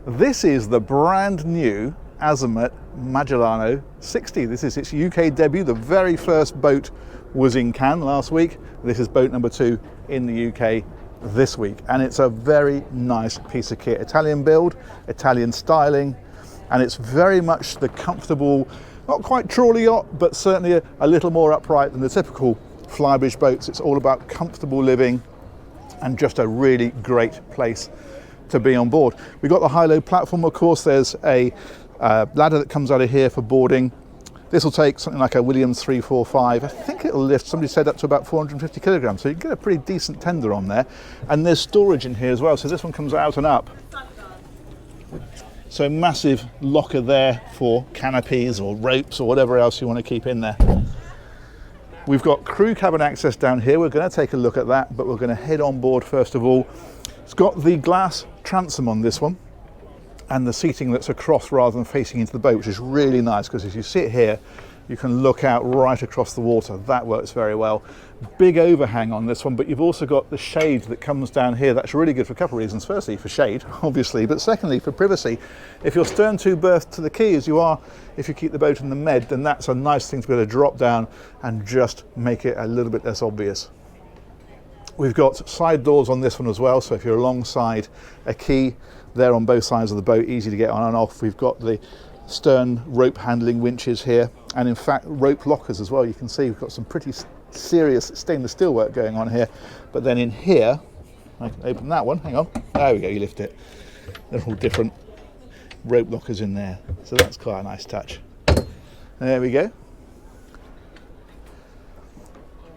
This is the brand new Azimut Magellano 60. This is its UK debut. The very first boat was in Cannes last week. This is boat number 2 in the UK this week. And it's a very nice piece of kit. Italian build, Italian styling, and it's very much the comfortable, not quite trawler yacht, but certainly a little more upright than the typical Flybridge boats. It's all about comfortable living and just a really great place to be on board. We've got the high-low platform, of course. There's a ladder that comes out of here for boarding. This will take something like a Williams 345. I think it'll lift, somebody said, up to about 450 kilograms, so you can get a pretty decent tender on there. And there's storage in here as well, so this one comes out and up. So massive locker there for canopies or ropes or whatever else you want to keep in there. We've got crew cabin access down here. We're going to take a look at that, but we're going to head on board first of all. It's got the glass transom on this one and the seating that's across rather than facing into the boat, which is really nice because as you sit here you can look out right across the water. That works very well. Big overhang on this one, but you've also got the shade that comes down here. That's really good for a couple of reasons. Firstly, for shade, obviously, but secondly, for privacy. If you're stern to berth to the quay, as you are if you keep the boat in the Med, then that's a nice thing to be able to drop down and just make it a little bit less obvious. We've got side doors on this one as well, so if you're alongside a quay, they're on both sides of the boat, easy to get on and off. We've got the stern rope handling winches here, and in fact rope lockers as well. You can see we've got some pretty serious stainless steel work going on here. But then in here, I can open that one, hang on, there we go, you lift it. They're all different rope lockers in there, so that's quite a nice touch. There we go.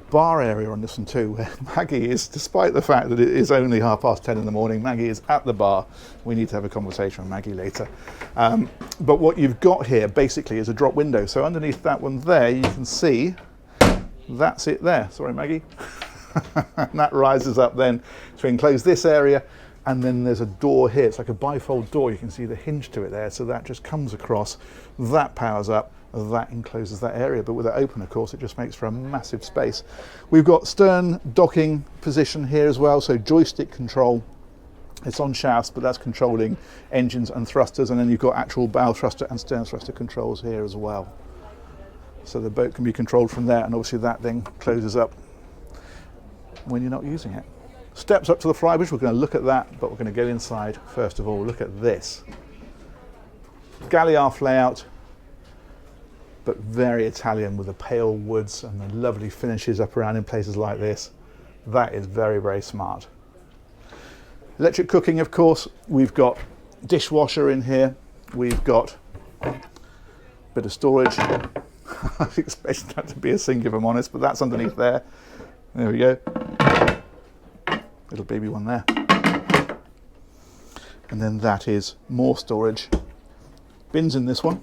Bar area on this one too, where Maggie is, despite the fact that it is only 10:30 in the morning, Maggie is at the bar. We need to have a conversation with Maggie later. But what you've got here basically is a drop window. So underneath that one there, you can see that's it there. Sorry, Maggie. And that rises up then to enclose this area. And then there's a door here. It's like a bifold door. You can see the hinge to it there. So that just comes across, that powers up, that encloses that area. But with it open, of course, it just makes for a massive space. We've got stern docking position here as well. So joystick control. It's on shafts, but that's controlling engines and thrusters. And then you've got actual bow thruster and stern thruster controls here as well. So the boat can be controlled from there. And obviously that then closes up when you're not using it. Steps up to the Flybridge, we're going to look at that, but we're going to go inside first of all. Look at this. Galley aft layout, but very Italian with the pale woods and the lovely finishes up around in places like this. That is very, very smart. Electric cooking, of course. We've got dishwasher in here. We've got a bit of storage. I expect that to be a sink if I'm honest, but that's underneath there. There we go. Little baby one there. And then that is more storage. Bins in this one.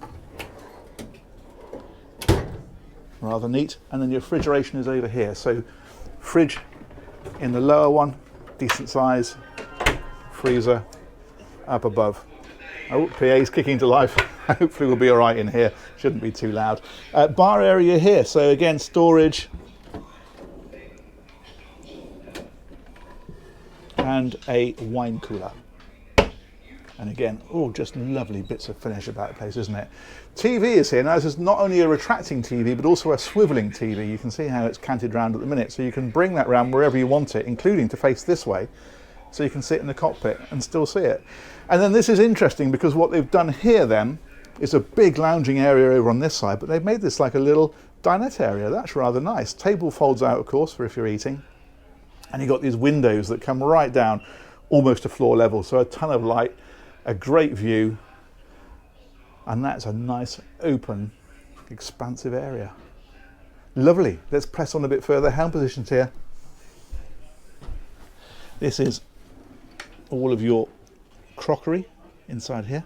Rather neat. And then your refrigeration is over here. So fridge in the lower one, decent size. Freezer up above. Oh, PA's kicking to life. Hopefully we'll be all right in here. Shouldn't be too loud. Bar area here. So again, storage. And a wine cooler. And again, oh, just lovely bits of finish about the place, isn't it? TV is here. Now this is not only a retracting TV, but also a swiveling TV. You can see how it's canted round at the minute. So you can bring that round wherever you want it, including to face this way. So you can sit in the cockpit and still see it. And then this is interesting because what they've done here then is a big lounging area over on this side, but they've made this like a little dinette area. That's rather nice. Table folds out, of course, for if you're eating. And you've got these windows that come right down almost to floor level. So a ton of light, a great view. And that's a nice, open, expansive area. Lovely. Let's press on a bit further. Helm positions here. This is all of your crockery inside here.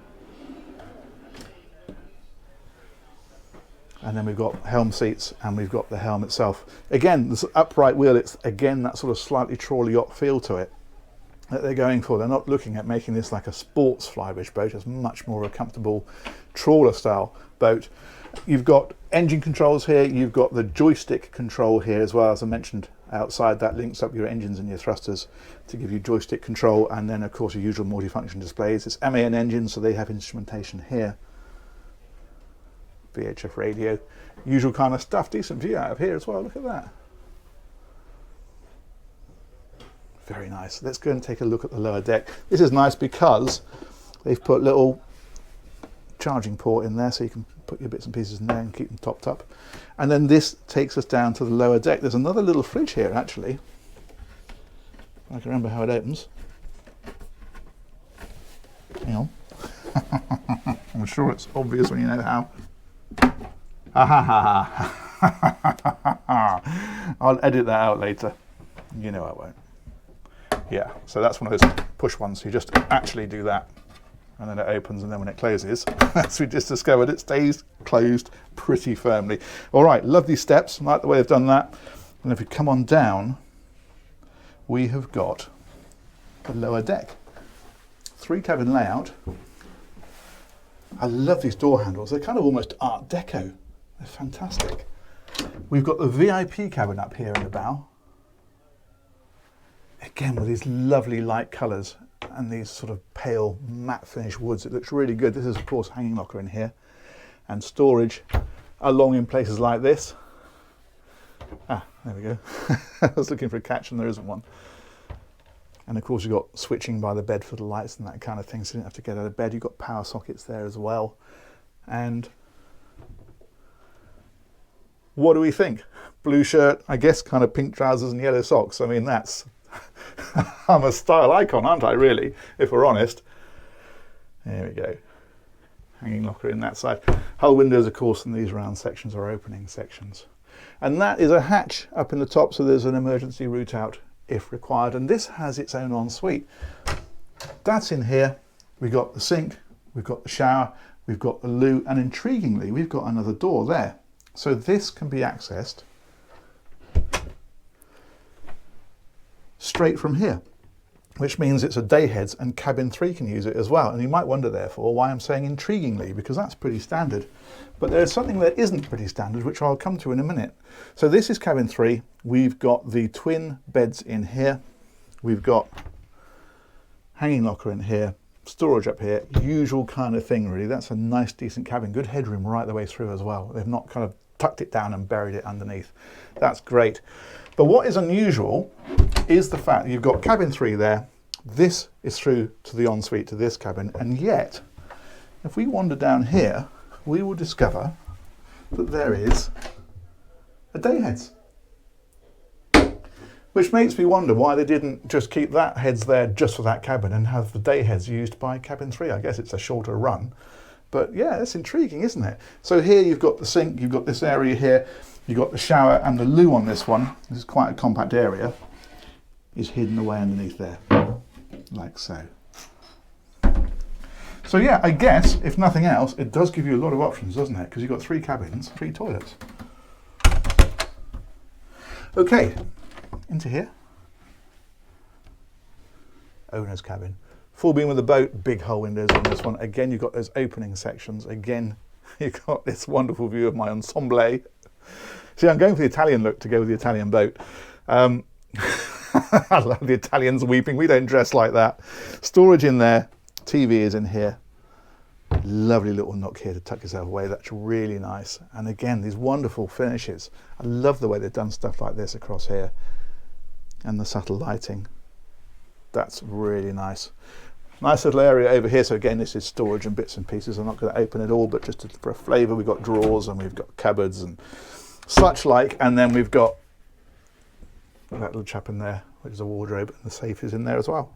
And then we've got helm seats and we've got the helm itself. Again, this upright wheel, it's again that sort of slightly trawler yacht feel to it that they're going for. They're not looking at making this like a sports Flybridge boat. It's much more a comfortable trawler style boat. You've got engine controls here. You've got the joystick control here as well, as I mentioned Outside that links up your engines and your thrusters to give you joystick control, and then of course your usual multifunction displays. It's MAN engines, so they have instrumentation here. VHF radio, usual kind of stuff. Decent view out of here as well, look at that. Very nice. Let's go and take a look at the lower deck. This is nice because they've put little charging port in there, so you can put your bits and pieces in there and keep them topped up. And then this takes us down to the lower deck. There's another little fridge here actually. I can remember how it opens. Hang on. I'm sure it's obvious when you know how. I'll edit that out later. You know I won't. Yeah, so that's one of those push ones. You just actually do that, and then it opens, and then when it closes, as we just discovered, it stays closed pretty firmly. All right, lovely steps. I like the way they've done that. And if we come on down, we have got the lower deck. 3-cabin layout. I love these door handles. They're kind of almost Art Deco. They're fantastic. We've got the VIP cabin up here in the bow. Again, with these lovely light colours and these sort of pale matte finish woods. It looks really good. This is of course hanging locker in here, and storage along in places like this. Ah, there we go. I was looking for a catch and there isn't one. And of course you've got switching by the bed for the lights and that kind of thing, so you don't have to get out of bed. You've got power sockets there as well. And what do we think? Blue shirt, I guess kind of pink trousers and yellow socks. I mean, that's I'm a style icon, aren't I, really, if we're honest. There we go. Hanging locker in that side. Hull windows, of course, and these round sections are opening sections. And that is a hatch up in the top, so there's an emergency route out if required. And this has its own ensuite. That's in here. We've got the sink, we've got the shower, we've got the loo, and intriguingly, we've got another door there. So this can be accessed straight from here, which means it's a dayheads and cabin 3 can use it as well. And you might wonder therefore why I'm saying intriguingly, because that's pretty standard. But there's something that isn't pretty standard, which I'll come to in a minute. So this is cabin 3. We've got the twin beds in here. We've got hanging locker in here, storage up here, usual kind of thing really. That's a nice decent cabin, good headroom right the way through as well. They've not kind of tucked it down and buried it underneath. That's great. But what is unusual is the fact that you've got cabin 3 there. This is through to the ensuite to this cabin, and yet if we wander down here, we will discover that there is a dayheads, which makes me wonder why they didn't just keep that heads there just for that cabin and have the dayheads used by cabin 3. I guess it's a shorter run, but yeah, it's intriguing, isn't it? So here you've got the sink, you've got this area here, you've got the shower, and the loo on this one. This is quite a compact area, is hidden away underneath there, like so. So yeah, I guess, if nothing else, it does give you a lot of options, doesn't it? Because you've got 3 cabins, 3 toilets. Okay, into here. Owner's cabin. Full beam with a boat, big hull windows on this one. Again, you've got those opening sections. Again, you've got this wonderful view of my ensemble. See, I'm going for the Italian look to go with the Italian boat. I love the Italians weeping. We don't dress like that. Storage in there. TV is in here. Lovely little nook here to tuck yourself away. That's really nice. And again, these wonderful finishes. I love the way they've done stuff like this across here. And the subtle lighting. That's really nice. Nice little area over here. So again, this is storage and bits and pieces. I'm not going to open it all, but just for a flavour, we've got drawers and we've got cupboards and such like. And then we've got that little chap in there, which is a wardrobe, and the safe is in there as well.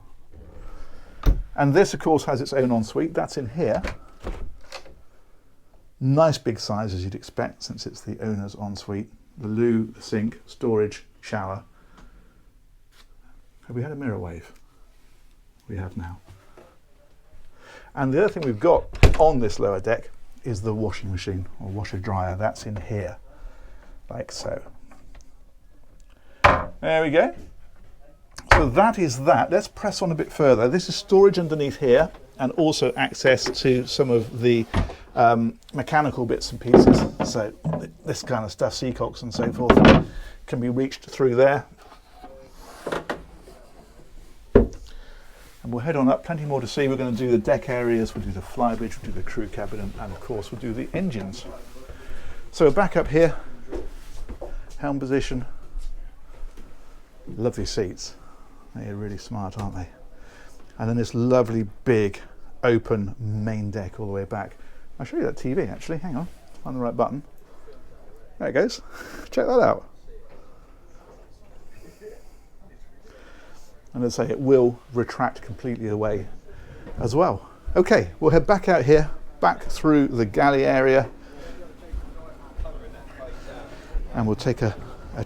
And this, of course, has its own ensuite. That's in here. Nice big size, as you'd expect, since it's the owner's ensuite. The loo, the sink, storage, shower. Have we had a mirror wave? We have now. And the other thing we've got on this lower deck is the washing machine or washer dryer. That's in here, like so. There we go. So that is that. Let's press on a bit further. This is storage underneath here, and also access to some of the mechanical bits and pieces. So this kind of stuff, seacocks and so forth, can be reached through there. And we'll head on up, plenty more to see. We're going to do the deck areas, we'll do the flybridge, we'll do the crew cabin, and of course we'll do the engines. So we're back up here, helm position. Lovely seats. They're really smart, aren't they? And then this lovely big open main deck all the way back. I'll show you that TV actually, hang on, find the right button. There it goes, check that out. And as I say, it will retract completely away as well. Okay, we'll head back out here, back through the galley area, and we'll take a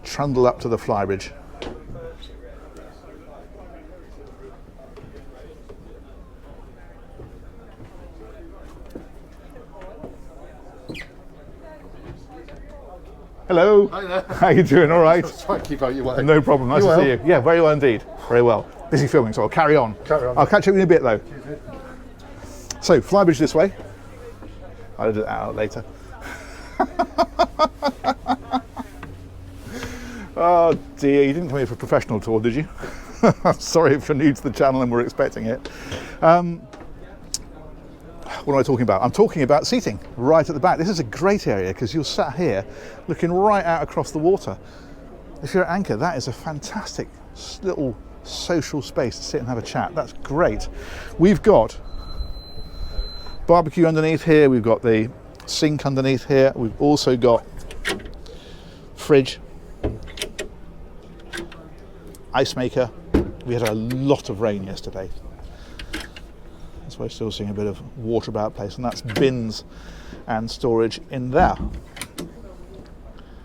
trundle up to the flybridge. Hello. Hi there. How you doing? All right. Try to keep out your way. No problem. Nice to see you. Yeah, very well indeed. Very well. Busy filming, so I'll carry on. I'll catch up with you in a bit though. So, flybridge this way. I'll edit that out later. Oh dear, you didn't come here for a professional tour, did you? Sorry if you're new to the channel and we're expecting it. What am I talking about? I'm talking about seating right at the back. This is a great area because you're sat here looking right out across the water. If you're at anchor, that is a fantastic little social space to sit and have a chat. That's great. We've got barbecue underneath here. We've got the sink underneath here. We've also got fridge, ice maker. We had a lot of rain yesterday. That's why we're still seeing a bit of water about place, and that's bins and storage in there.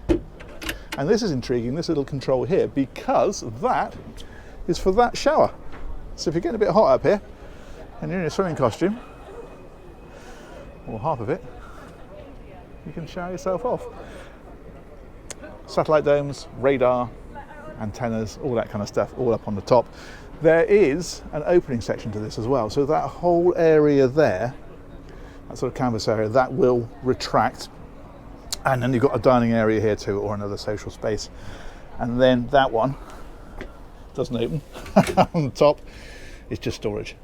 And this is intriguing, this little control here, because that is for that shower. So if you're getting a bit hot up here and you're in a swimming costume, or half of it, you can shower yourself off. Satellite domes, radar, antennas, all that kind of stuff, all up on the top. There is an opening section to this as well, so that whole area there, that sort of canvas area, that will retract, and then you've got a dining area here too, or another social space, and then that one doesn't open. On the top is just storage.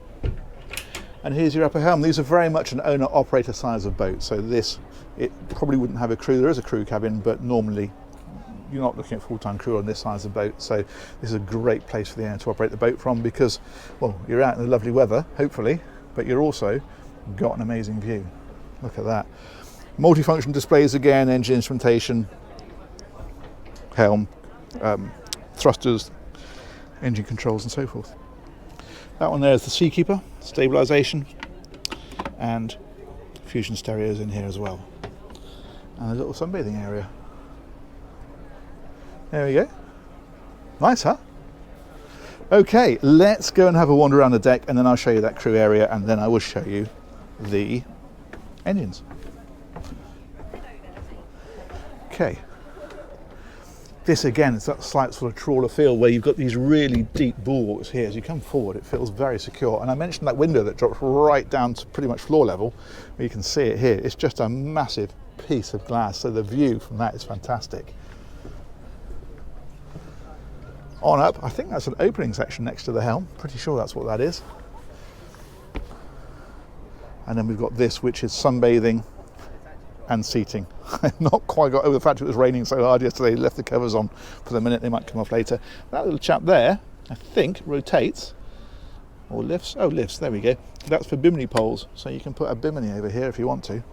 And here's your upper helm. These are very much an owner-operator size of boat, so this, it probably wouldn't have a crew. There is a crew cabin, but normally you're not looking at full-time crew on this size of boat, so this is a great place for the owner to operate the boat from because, well, you're out in the lovely weather, hopefully, but you're also got an amazing view. Look at that. Multifunction displays again, engine instrumentation, helm, thrusters, engine controls and so forth. That one there is the Seakeeper, stabilisation, and fusion stereos in here as well. And a little sunbathing area. There we go. Nice, huh? Okay, let's go and have a wander around the deck, and then I'll show you that crew area, and then I will show you the engines. Okay. This again is that slight sort of trawler feel where you've got these really deep bulwarks here. As you come forward, it feels very secure. And I mentioned that window that drops right down to pretty much floor level, where you can see it here. It's just a massive piece of glass, so the view from that is fantastic. On up, I think that's an opening section next to the helm. Pretty sure that's what that is. And then we've got this, which is sunbathing and seating. I've not quite got over the fact it was raining so hard yesterday, left the covers on for the minute, they might come off later. That little chap there, I think, rotates, or lifts. Oh, lifts, there we go. That's for bimini poles, so you can put a bimini over here if you want to.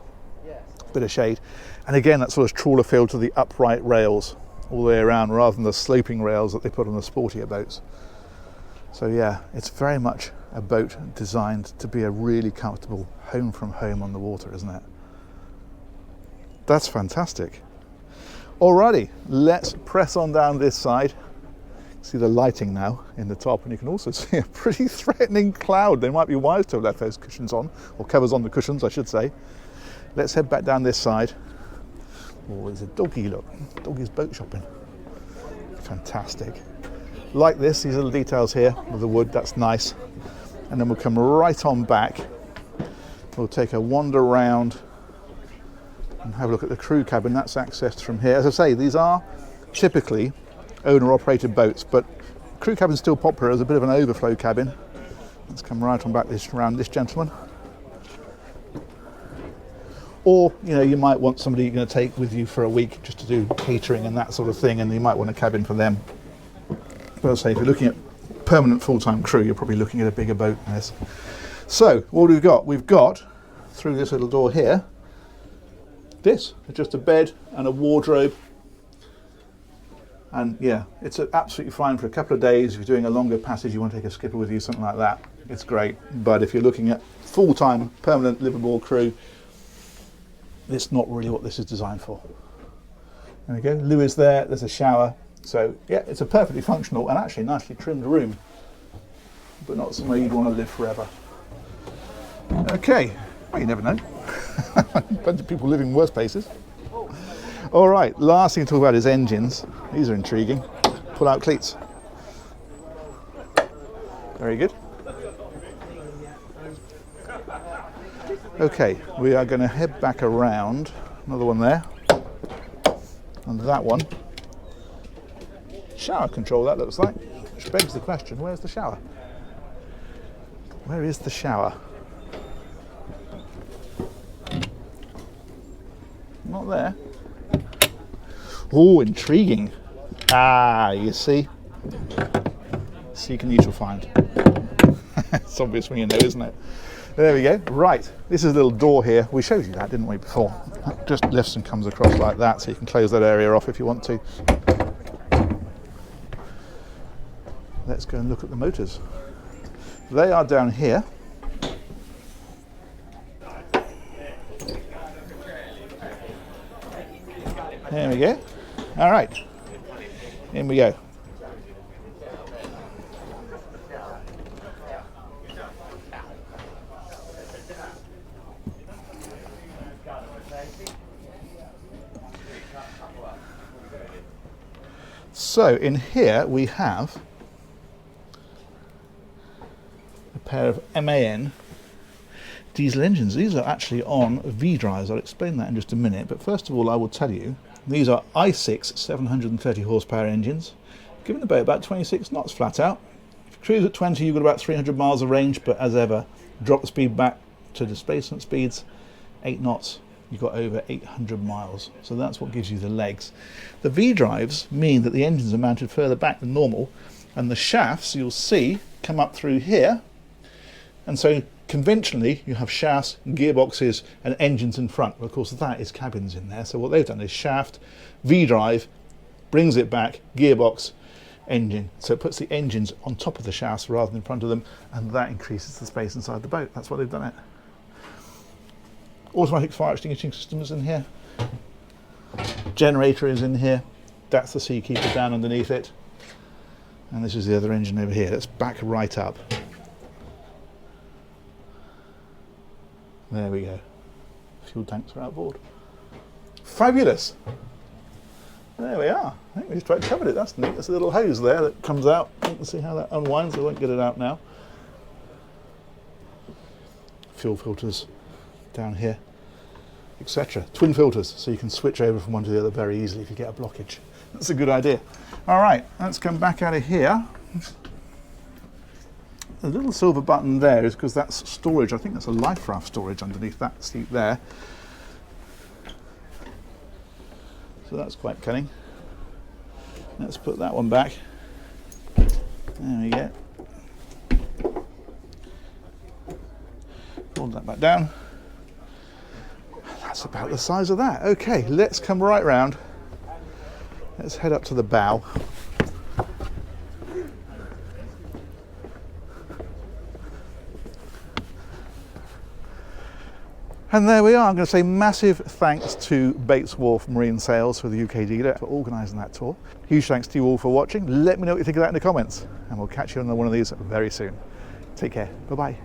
Bit of shade. And again, that sort of trawler feel to the upright rails all the way around rather than the sloping rails that they put on the sportier boats. So yeah, it's very much a boat designed to be a really comfortable home from home on the water, isn't it? That's fantastic. Alrighty, let's press on down this side. See the lighting now in the top, and you can also see a pretty threatening cloud. They might be wise to have left those cushions on, or covers on the cushions, I should say. Let's head back down this side. Oh, there's a doggy, look. Doggy's boat shopping. Fantastic. Like this, these little details here with the wood, that's nice. And then we'll come right on back. We'll take a wander around and have a look at the crew cabin. That's accessed from here. As I say, these are typically owner-operated boats, but crew cabin's still popular as a bit of an overflow cabin. Let's come right on back around this gentleman. Or, you know, you might want somebody you're going to take with you for a week just to do catering and that sort of thing, and you might want a cabin for them. But I'll say, if you're looking at permanent full-time crew, you're probably looking at a bigger boat than this. So, what have we got? We've got, through this little door here, this, just a bed and a wardrobe. And yeah, it's absolutely fine for a couple of days. If you're doing a longer passage, you want to take a skipper with you, something like that, it's great. But if you're looking at full-time, permanent, liveaboard crew, it's not really what this is designed for. There we go, loo is there, there's a shower. So yeah, it's a perfectly functional and actually nicely trimmed room, but not somewhere you'd want to live forever. Okay, well, you never know. A bunch of people living in worse places. All right, last thing to talk about is engines. These are intriguing. Pull out cleats. Very good. Okay, we are going to head back around. Another one there. And that one. Shower control, that looks like. Which begs the question, where's the shower? Where is the shower? Not there. Oh, intriguing. Ah, you see? Seek and you shall find. It's obvious when you know, isn't it? There we go. Right, this is a little door here. We showed you that, didn't we, before? That just lifts and comes across like that, so you can close that area off if you want to. Let's go and look at the motors. They are down here. There we go. All right, in we go. So in here we have a pair of MAN diesel engines. These are actually on V drives. I'll explain that in just a minute, but first of all I will tell you these are i6 730 horsepower engines, giving the boat about 26 knots flat out. If you cruise at 20 you've got about 300 miles of range, but as ever drop the speed back to displacement speeds, 8 knots, you've got over 800 miles. So that's what gives you the legs. The V drives mean that the engines are mounted further back than normal, and the shafts you'll see come up through here, and so conventionally you have shafts, gearboxes and engines in front. Well, of course that is cabins in there, so what they've done is shaft, V drive, brings it back, gearbox, engine. So it puts the engines on top of the shafts rather than in front of them, and that increases the space inside the boat. That's why they've done it. Automatic fire extinguishing systems in here. Generator is in here. That's the Seakeeper down underneath it. And this is the other engine over here. Let's back right up. There we go. Fuel tanks are outboard. Fabulous. There we are. I think we just about covered it. That's neat. There's a little hose there that comes out. You can see how that unwinds. I won't get it out now. Fuel filters down here, etc. Twin filters, so you can switch over from one to the other very easily if you get a blockage. That's a good idea. All right, let's come back out of here. The little silver button there is because that's storage. I think that's a life raft storage underneath that seat there. So that's quite cunning. Let's put that one back. There we go. Fold that back down. That's about the size of that. Okay, let's come right round. Let's head up to the bow. And there we are. I'm going to say massive thanks to Bates Wharf Marine Sales for the UK dealer for organising that tour. Huge thanks to you all for watching. Let me know what you think of that in the comments, and we'll catch you on one of these very soon. Take care. Bye-bye.